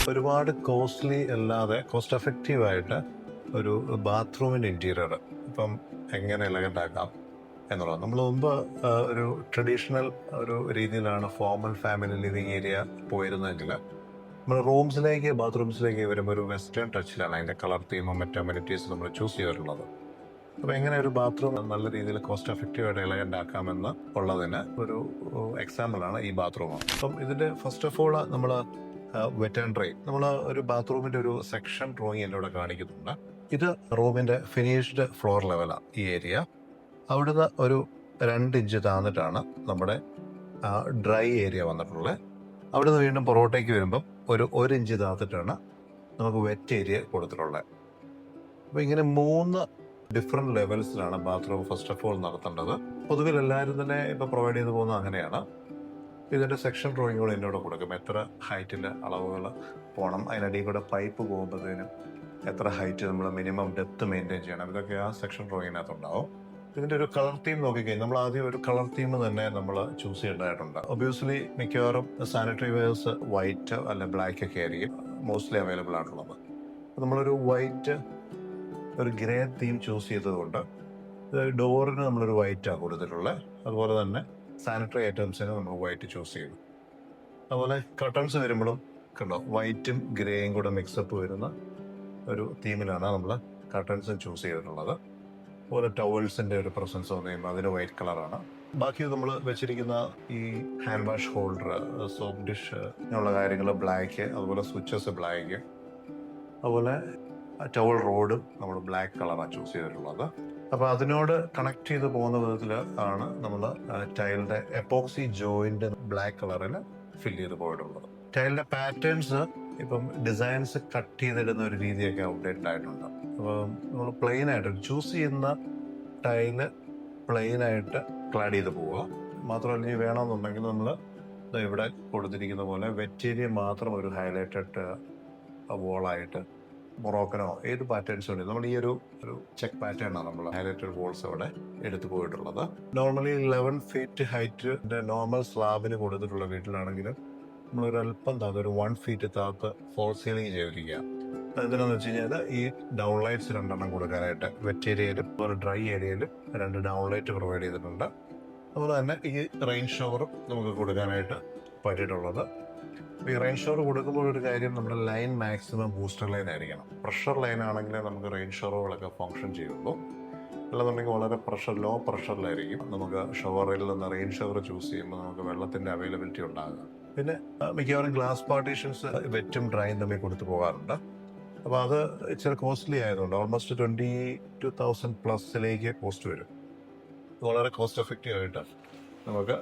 ഒരുപാട് കോസ്റ്റ്ലി അല്ലാതെ കോസ്റ്റ് എഫക്റ്റീവായിട്ട് ഒരു ബാത്റൂമിൻ്റെ ഇൻറ്റീരിയർ ഇപ്പം എങ്ങനെ എലഗൻ്റ് ആക്കാം എന്നുള്ളത്. നമ്മൾ മുമ്പ് ഒരു ട്രഡീഷണൽ ഒരു രീതിയിലാണ് ഫോർമൽ ഫാമിലി ലിവിങ് ഏരിയ പോയിരുന്നതെങ്കിൽ നമ്മൾ റൂംസിലേക്ക് ബാത്റൂംസിലേക്ക് വരുമ്പോൾ ഒരു വെസ്റ്റേൺ ടച്ചിലാണ് അതിൻ്റെ കളർ തീമും മറ്റ് അമ്യൂണിറ്റീസ് നമ്മൾ ചൂസ് ചെയ്തിട്ടുള്ളത്. അപ്പോൾ എങ്ങനെ ഒരു ബാത്റൂം നല്ല രീതിയിൽ കോസ്റ്റ് എഫക്റ്റീവായിട്ട് എലഗൻ്റ് ആക്കാമെന്ന് ഉള്ളതിന് ഒരു എക്സാമ്പിളാണ് ഈ ബാത്റൂം. അപ്പം ഇതിൻ്റെ ഫസ്റ്റ് ഓഫ് ഓൾ നമ്മൾ വെറ്റ് ആൻഡ് ഡ്രൈ നമ്മൾ ഒരു ബാത്റൂമിൻ്റെ ഒരു സെക്ഷൻ ഡ്രോയിങ് എന്നോട് കാണിക്കുന്നുണ്ട്. ഇത് റൂമിൻ്റെ ഫിനിഷ്ഡ് ഫ്ലോർ ലെവലാണ് ഈ ഏരിയ. അവിടുന്ന് ഒരു 2 ഇഞ്ച് താന്നിട്ടാണ് നമ്മുടെ ഡ്രൈ ഏരിയ വന്നിട്ടുള്ളത്. അവിടുന്ന് വീണ്ടും പുറകോട്ടേക്ക് വരുമ്പം ഒരു 1 ഇഞ്ച് താത്തിട്ടാണ് നമുക്ക് വെറ്റ് ഏരിയ കൊടുത്തിട്ടുള്ളത്. അപ്പോൾ ഇങ്ങനെ 3 ഡിഫറെൻറ്റ് ലെവൽസിലാണ് ബാത്റൂം ഫസ്റ്റ് ഓഫ് ഓൾ നടത്തേണ്ടത്. പൊതുവിൽ എല്ലാവരും തന്നെ ഇപ്പോൾ പ്രൊവൈഡ് ചെയ്ത് പോകുന്നത് അങ്ങനെയാണ്. ഇതിൻ്റെ സെക്ഷൻ ഡ്രോയിങ്ങുകൾ എന്നോട് കൊടുക്കും. എത്ര ഹൈറ്റിൻ്റെ അളവുകൾ പോകണം, അതിനടിയിൽ കൂടെ പൈപ്പ് പോകുമ്പോഴത്തേനും എത്ര ഹൈറ്റ് നമ്മൾ മിനിമം ഡെപ്ത് മെയിൻറ്റെയിൻ ചെയ്യണം, ഇതൊക്കെ ആ സെക്ഷൻ ഡ്രോയിങ്ങിനകത്തുണ്ടാവും. ഇതിൻ്റെ ഒരു കളർ തീം നോക്കിക്കഴിഞ്ഞാൽ നമ്മൾ ആദ്യം ഒരു കളർ തീം തന്നെ നമ്മൾ ചൂസ് ചെയ്യേണ്ടതായിട്ടുണ്ട്. ഒബ്വിയസ്ലി മിക്കവാറും സാനിറ്ററി വെയർസ് വൈറ്റ് അല്ല ബ്ലാക്ക് ഒക്കെ ആയിരിക്കും മോസ്റ്റ്ലി അവൈലബിൾ ആയിട്ടുള്ളത്. നമ്മളൊരു വൈറ്റ് ഒരു ഗ്രേ തീം ചൂസ് ചെയ്തതുകൊണ്ട് ഡോറിന് നമ്മളൊരു വൈറ്റാണ് കൊടുത്തിട്ടുള്ളത്. അതുപോലെ തന്നെ സാനിറ്ററി ഐറ്റംസിന് നമ്മൾ വൈറ്റ് ചൂസ് ചെയ്തു. അതുപോലെ കർട്ടൺസ് വരുമ്പോഴും കണ്ടോ വൈറ്റും ഗ്രേയും കൂടെ മിക്സപ്പ് വരുന്ന ഒരു തീമിലാണ് നമ്മൾ കർട്ടൻസ് ചൂസ് ചെയ്തിട്ടുള്ളത്. അതുപോലെ ടവൽസിൻ്റെ ഒരു പ്രസൻസ് വന്നു കഴിയുമ്പോൾ അതിന് വൈറ്റ് കളറാണ്. ബാക്കി നമ്മൾ വെച്ചിരിക്കുന്ന ഈ hand wash holder, soap dish അങ്ങനെയുള്ള കാര്യങ്ങൾ ബ്ലാക്ക്, അതുപോലെ സ്വിച്ചസ് ബ്ലാക്ക്, അതുപോലെ ടവൽ റോഡും നമ്മൾ ബ്ലാക്ക് കളറാണ് ചൂസ് ചെയ്തിട്ടുള്ളത്. അപ്പോൾ അതിനോട് കണക്ട് ചെയ്ത് പോകുന്ന വിധത്തിൽ ആണ് നമ്മൾ ടൈലിൻ്റെ എപ്പോക്സി ജോയിൻ്റ് ബ്ലാക്ക് കളറിൽ ഫില്ല് ചെയ്ത് പോയിട്ടുള്ളത്. ടൈലിൻ്റെ പാറ്റേൺസ് ഇപ്പം ഡിസൈൻസ് കട്ട് ചെയ്തിടുന്ന ഒരു രീതിയൊക്കെ ഔട്ട്ഡേറ്റഡ് ആയിട്ടുണ്ട്. അപ്പം നമ്മൾ പ്ലെയിനായിട്ട് ചൂസ് ചെയ്യുന്ന ടൈല് പ്ലെയിനായിട്ട് ക്ലാഡ് ചെയ്ത് പോവുക. മാത്രമല്ല ഇനി വേണമെന്നുണ്ടെങ്കിൽ നമ്മൾ ഇവിടെ കൊടുത്തിരിക്കുന്ന പോലെ വെറ്റേരിയ മാത്രം ഒരു ഹൈലൈറ്റഡ് വോളായിട്ട് മൊറോക്കനോ ഏത് പാറ്റേൺസും ഉണ്ട്. നമ്മൾ ഈ ഒരു ചെക്ക് പാറ്റേണാണ് നമ്മൾ ഹൈലൈറ്റഡ് വോൾസ് അവിടെ എടുത്തു പോയിട്ടുള്ളത്. നോർമലി 11 ഫീറ്റ് ഹൈറ്റിൻ്റെ നോർമൽ സ്ലാബിന് കൊടുത്തിട്ടുള്ള വീട്ടിലാണെങ്കിൽ നമ്മളൊരു അല്പം താത്ത് ഒരു 1 ഫീറ്റ് താത്ത് ഫോൾ സീലിംഗ് ചെയ്തിരിക്കുക. എന്തിനാന്ന് വെച്ച് കഴിഞ്ഞാൽ ഈ ഡൗൺ ലൈറ്റ്സ് 2 എണ്ണം കൊടുക്കാനായിട്ട് വെറ്റ് ഏരിയയിലും അതുപോലെ ഡ്രൈ ഏരിയയിലും 2 ഡൗൺ ലൈറ്റ് പ്രൊവൈഡ് ചെയ്തിട്ടുണ്ട്. അതുപോലെ തന്നെ ഈ റെയിൻ ഷവറും നമുക്ക് കൊടുക്കാനായിട്ട് പറ്റിയിട്ടുള്ളത്. ഈ റെയിൻ ഷവർ കൊടുക്കുമ്പോൾ ഒരു കാര്യം, നമ്മുടെ ലൈൻ മാക്സിമം ബൂസ്റ്റർ ലൈൻ ആയിരിക്കണം. പ്രഷർ ലൈൻ ആണെങ്കിൽ നമുക്ക് റെയിൻ ഷവറുകളൊക്കെ ഫങ്ഷൻ ചെയ്യുള്ളൂ. അല്ലെന്നുണ്ടെങ്കിൽ വളരെ ലോ പ്രഷറിലായിരിക്കും നമുക്ക് ഷവറിൽ നിന്ന് റെയിൻ ഷവർ ചൂസ് ചെയ്യുമ്പോൾ നമുക്ക് വെള്ളത്തിൻ്റെ അവൈലബിലിറ്റി ഉണ്ടാകുക. പിന്നെ മിക്കവാറും ഗ്ലാസ് പാർട്ടീഷൻസ് വെറ്റും ഡ്രൈയും തമ്മിൽ കൊടുത്തു പോകാറുണ്ട്. അപ്പോൾ അത് ഇച്ചിരി കോസ്റ്റ്ലി ആയതുകൊണ്ട് ഓൾമോസ്റ്റ് 22,000 പ്ലസിലേക്ക് കോസ്റ്റ് വരും. വളരെ കോസ്റ്റ് എഫക്റ്റീവ് ആയിട്ട് നമുക്ക്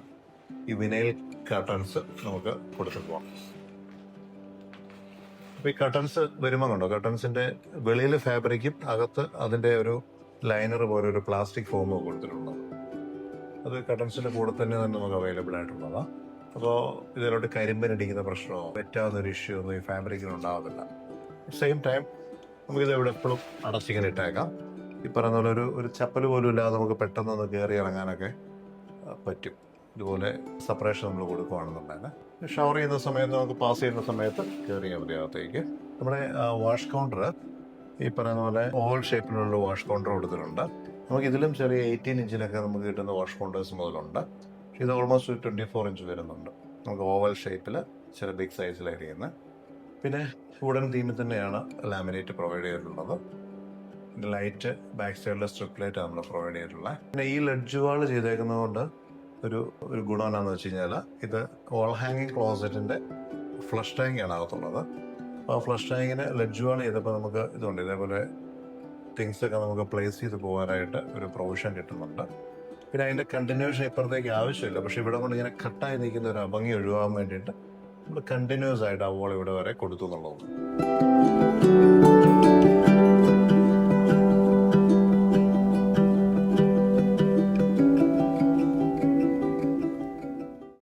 ഈ വിനൈൽ കർട്ടൻസ് നമുക്ക് കൊടുത്തു പോകാം. അപ്പോൾ ഈ കർട്ടൻസ് വരുമ്പോൾ കണ്ടോ, കർട്ടൻസിൻ്റെ വെളിയിൽ ഫാബ്രിക്കും അകത്ത് അതിൻ്റെ ഒരു ലൈനർ പോലെ ഒരു പ്ലാസ്റ്റിക് ഫോം കൊടുത്തിട്ടുള്ളത്. അത് കർട്ടൻസിൻ്റെ കൂടെ തന്നെ നമുക്ക് അവൈലബിൾ ആയിട്ടുള്ളതാണ്. അപ്പോൾ ഇതിലോട്ട് കരിമ്പനടിക്കുന്ന പ്രശ്നമോ വെറ്റാവുന്നൊരു ഇഷ്യൂ ഒന്നും ഈ ഫാബ്രിക്കിന് ഉണ്ടാകുന്നില്ല. സെയിം ടൈം നമുക്കിത് ഇവിടെ എപ്പോഴും അടച്ചിങ്ങനെ ഇട്ടേക്കാം. ഈ പറയുന്ന പോലെ ഒരു ചപ്പൽ പോലും ഇല്ലാതെ നമുക്ക് പെട്ടെന്ന് കയറി ഇറങ്ങാനൊക്കെ പറ്റും. ഇതുപോലെ സെപ്പറേഷൻ നമ്മൾ കൊടുക്കുകയാണെന്നുണ്ടെങ്കിൽ ഷവർ ചെയ്യുന്ന സമയത്ത് നമുക്ക് പാസ് ചെയ്യുന്ന സമയത്ത് കയറിയാൽ മതി അകത്തേക്ക്. നമ്മുടെ വാഷ് കൗണ്ടർ ഈ പറയുന്ന പോലെ ഓവൽ ഷേപ്പിലുള്ള വാഷ് കൗണ്ടർ കൊടുത്തിട്ടുണ്ട്. നമുക്ക് ഇതിലും ചെറിയ 18 ഇഞ്ചിലൊക്കെ നമുക്ക് കിട്ടുന്ന വാഷ് കൗണ്ടേഴ്സ് മുതലുണ്ട്. ഇത് ഓൾമോസ്റ്റ് 24 ഇഞ്ച് വരുന്നുണ്ട്. നമുക്ക് ഓവൽ ഷേപ്പിൽ ചില ബിഗ് സൈസിലായിരിക്കുന്നത്. പിന്നെ വുഡൻ തീമിൽ തന്നെയാണ് ലാമിനേറ്റ് പ്രൊവൈഡ് ചെയ്തിട്ടുള്ളത്. പിന്നെ ലൈറ്റ് ബാക്ക് സൈഡിലെ സ്ട്രിപ്പ് ലൈറ്റ് നമ്മൾ പ്രൊവൈഡ് ചെയ്തിട്ടുള്ളത്. പിന്നെ ഈ ലെഡ്ജ് വാൾ ചെയ്തേക്കുന്നത് കൊണ്ട് ഒരു ഗുണം എന്താണെന്ന് വെച്ച് കഴിഞ്ഞാൽ ഇത് വാൾ ഹാങ്ങിങ് ക്ലോസറ്റിൻ്റെ ഫ്ലഷ് ടാങ്കാണ് അകത്തുള്ളത്. അപ്പോൾ ആ ഫ്ലഷ് ടാങ്കിന് ലെഡ്ജ് വാൾ ചെയ്തപ്പോൾ നമുക്ക് ഇതുണ്ട്, ഇതേപോലെ തിങ്സൊക്കെ നമുക്ക് പ്ലേസ് ചെയ്ത് പോകാനായിട്ട് ഒരു പ്രൊവിഷൻ കിട്ടുന്നുണ്ട്. പിന്നെ അതിൻ്റെ കണ്ടിന്യൂഷൻ ഇപ്പുറത്തേക്ക് ആവശ്യമില്ല. പക്ഷേ ഇവിടെ കൊണ്ട് ഇങ്ങനെ കട്ടായി നിൽക്കുന്ന ഒരു അഭംഗി ഒഴിവാകാൻ വേണ്ടിയിട്ട് നമ്മൾ കണ്ടിന്യൂസ് ആയിട്ട് ആ വോൾ ഇവിടെ വരെ കൊടുത്തു എന്നുള്ളത്.